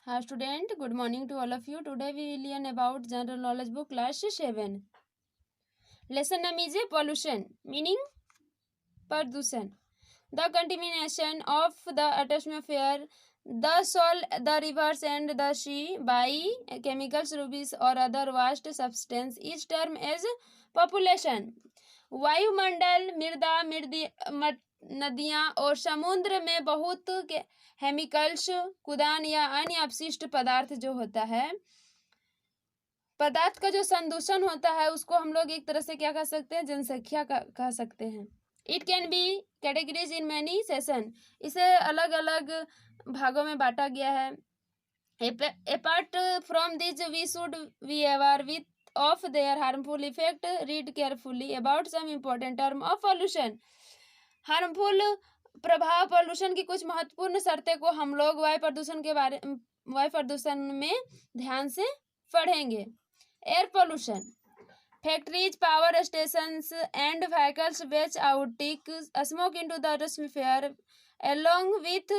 Hi student, good morning to all of you. Today we will learn about general knowledge book class 7. Lesson name is pollution, meaning प्रदूषण. The contamination of the atmosphere, the soil, the rivers and the sea by chemicals, rubbish or other waste substance is termed as population. वायुमंडल, मृदा, नदियाँ और समुद्र में बहुत chemicals, कूदान या अन्य अपशिष्ट पदार्थ जो होता है, पदार्थ का जो संदूषण होता है उसको हम लोग एक तरह से क्या कह सकते हैं, जनसंख्या कह सकते हैं. It can be categories in many session. इसे अलग अलग भागों में बांटा गया है. Apart from this we should be aware with of their harmful effect. Read carefully about some important term of pollution. Harmful प्रभाव पॉल्यूशन की कुछ महत्वपूर्ण शर्तें को हम लोग वायु प्रदूषण में ध्यान से पढ़ेंगे. Air pollution, factories, power stations and vehicles which outtake smoke into the atmosphere along with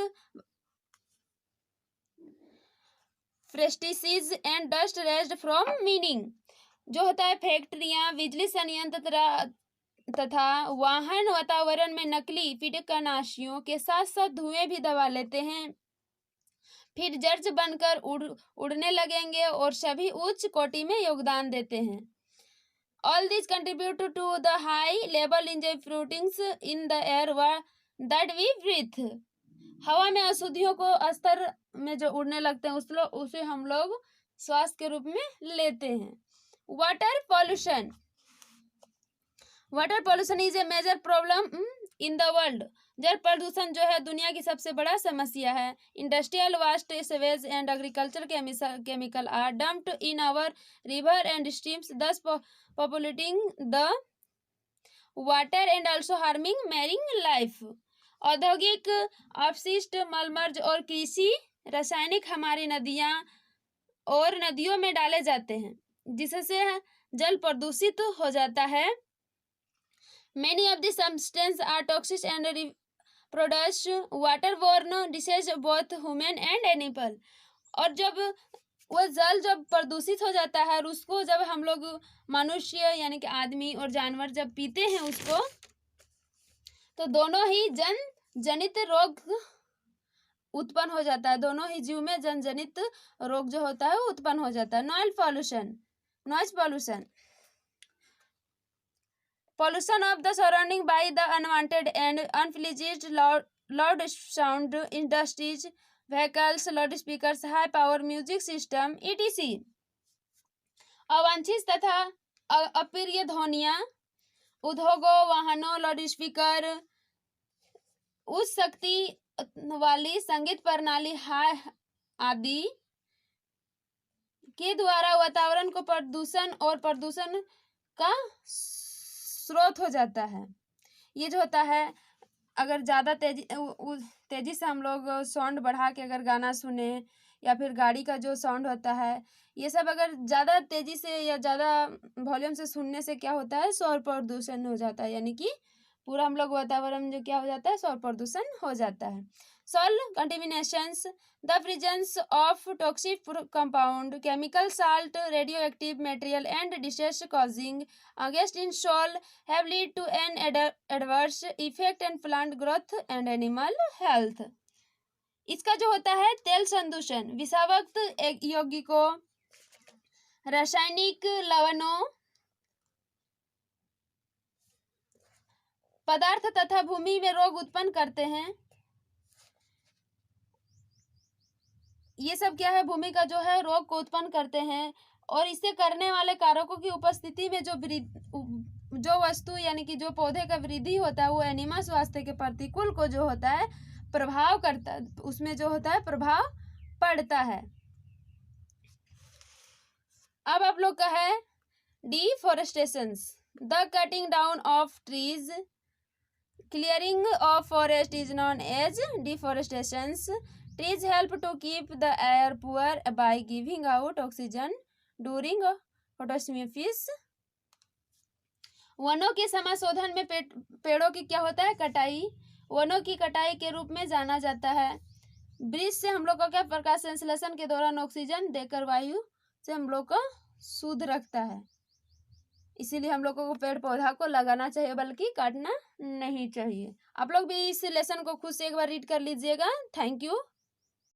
pesticides and dust raised from mining. जो होता है फैक्ट्रियां, बिजली संयंत्र तथा वाहन वातावरण में नकली कीटनाशियों के साथ साथ धुएं भी दबा लेते हैं, फिर जर्ज बनकर उड़ने लगेंगे और सभी उच्च कोटि में योगदान देते हैं. All this contribute to the high level in pollutants in the air that we breathe. हवा में अशुद्धियों को स्तर में जो उड़ने लगते हैं उसे हम लोग श्वास के रूप में लेते हैं. Water pollution, water pollution is a major problem in the world. जल प्रदूषण जो है दुनिया की सबसे बड़ा समस्या है. Industrial waste, sewage and agriculture chemical are dumped in our river and streams, thus polluting the water and also harming marine life. औद्योगिक अपशिष्ट, मलमर्ज और कृषि रासायनिक हमारी नदियां और नदियों में डाले जाते हैं जिससे जल प्रदूषित हो जाता है. Many of the substances are toxic and produce waterborne disease both human and animal. और जब वो जल जब प्रदूषित हो जाता है और उसको जब हम लोग मनुष्य यानी कि आदमी और जानवर जब पीते हैं उसको, तो दोनों ही जनित रोग उत्पन्न हो जाता है. दोनों ही जीव में जनित रोग जो होता है वो उत्पन्न हो जाता है. Noise pollution, pollution of the surrounding by the unwanted and unpleasant loud sound, industries, vehicles, loudspeakers, high power music system etc. अवांछित तथा अप्रिय ध्वनियां, उद्योगों, वाहनों, लाउडस्पीकर, उच्च शक्ति वाली संगीत प्रणाली आदि के द्वारा वातावरण को प्रदूषण और प्रदूषण का स्रोत हो जाता है. ये जो होता है, अगर ज़्यादा तेजी से हम लोग साउंड बढ़ा के अगर गाना सुने या फिर गाड़ी का जो साउंड होता है, ये सब अगर ज़्यादा तेजी से या ज़्यादा वॉल्यूम से सुनने से क्या होता है, शोर प्रदूषण हो जाता है. यानी कि पूरा हम लोग वातावरण में जो क्या हो जाता है, शोर प्रदूषण हो जाता है. soil contaminations, the presence of toxic compound, chemical salt, radioactive material and disease causing against in soil have led to an adverse effect on plant growth and animal health. इसका जो होता है तेल संदूषण, विषाक्त यौगिकों, रासायनिक लवणों, पदार्थ तथा भूमि में रोग उत्पन्न करते हैं. ये सब क्या है, भूमि का जो है रोग को उत्पन्न करते हैं. और इसे करने वाले कारकों की उपस्थिति में जो वस्तु यानी कि जो पौधे का वृद्धि होता है वो एनिमल स्वास्थ्य के प्रतिकूल को जो होता है प्रभाव करता है, उसमें जो होता है प्रभाव पड़ता है. अब आप लोग का है deforestations, the cutting down of trees, clearing of forest is known as deforestation. Trees help to keep the air pure by giving out oxygen during photosynthesis. वनों के समाशोधन में पेड़ों की क्या होता है, कटाई, वनों की कटाई के रूप में जाना जाता है. वृक्ष से हम लोग का क्या प्रकाश संश्लेषण के दौरान ऑक्सीजन देकर वायु से हम लोग को शुद्ध रखता है। इसीलिए हम लोगों को पेड़ पौधा को लगाना चाहिए बल्कि काटना नहीं चाहिए। आप लोग भी इस लेसन को खुद से एक बार रीड कर लीजिएगा। Thank you.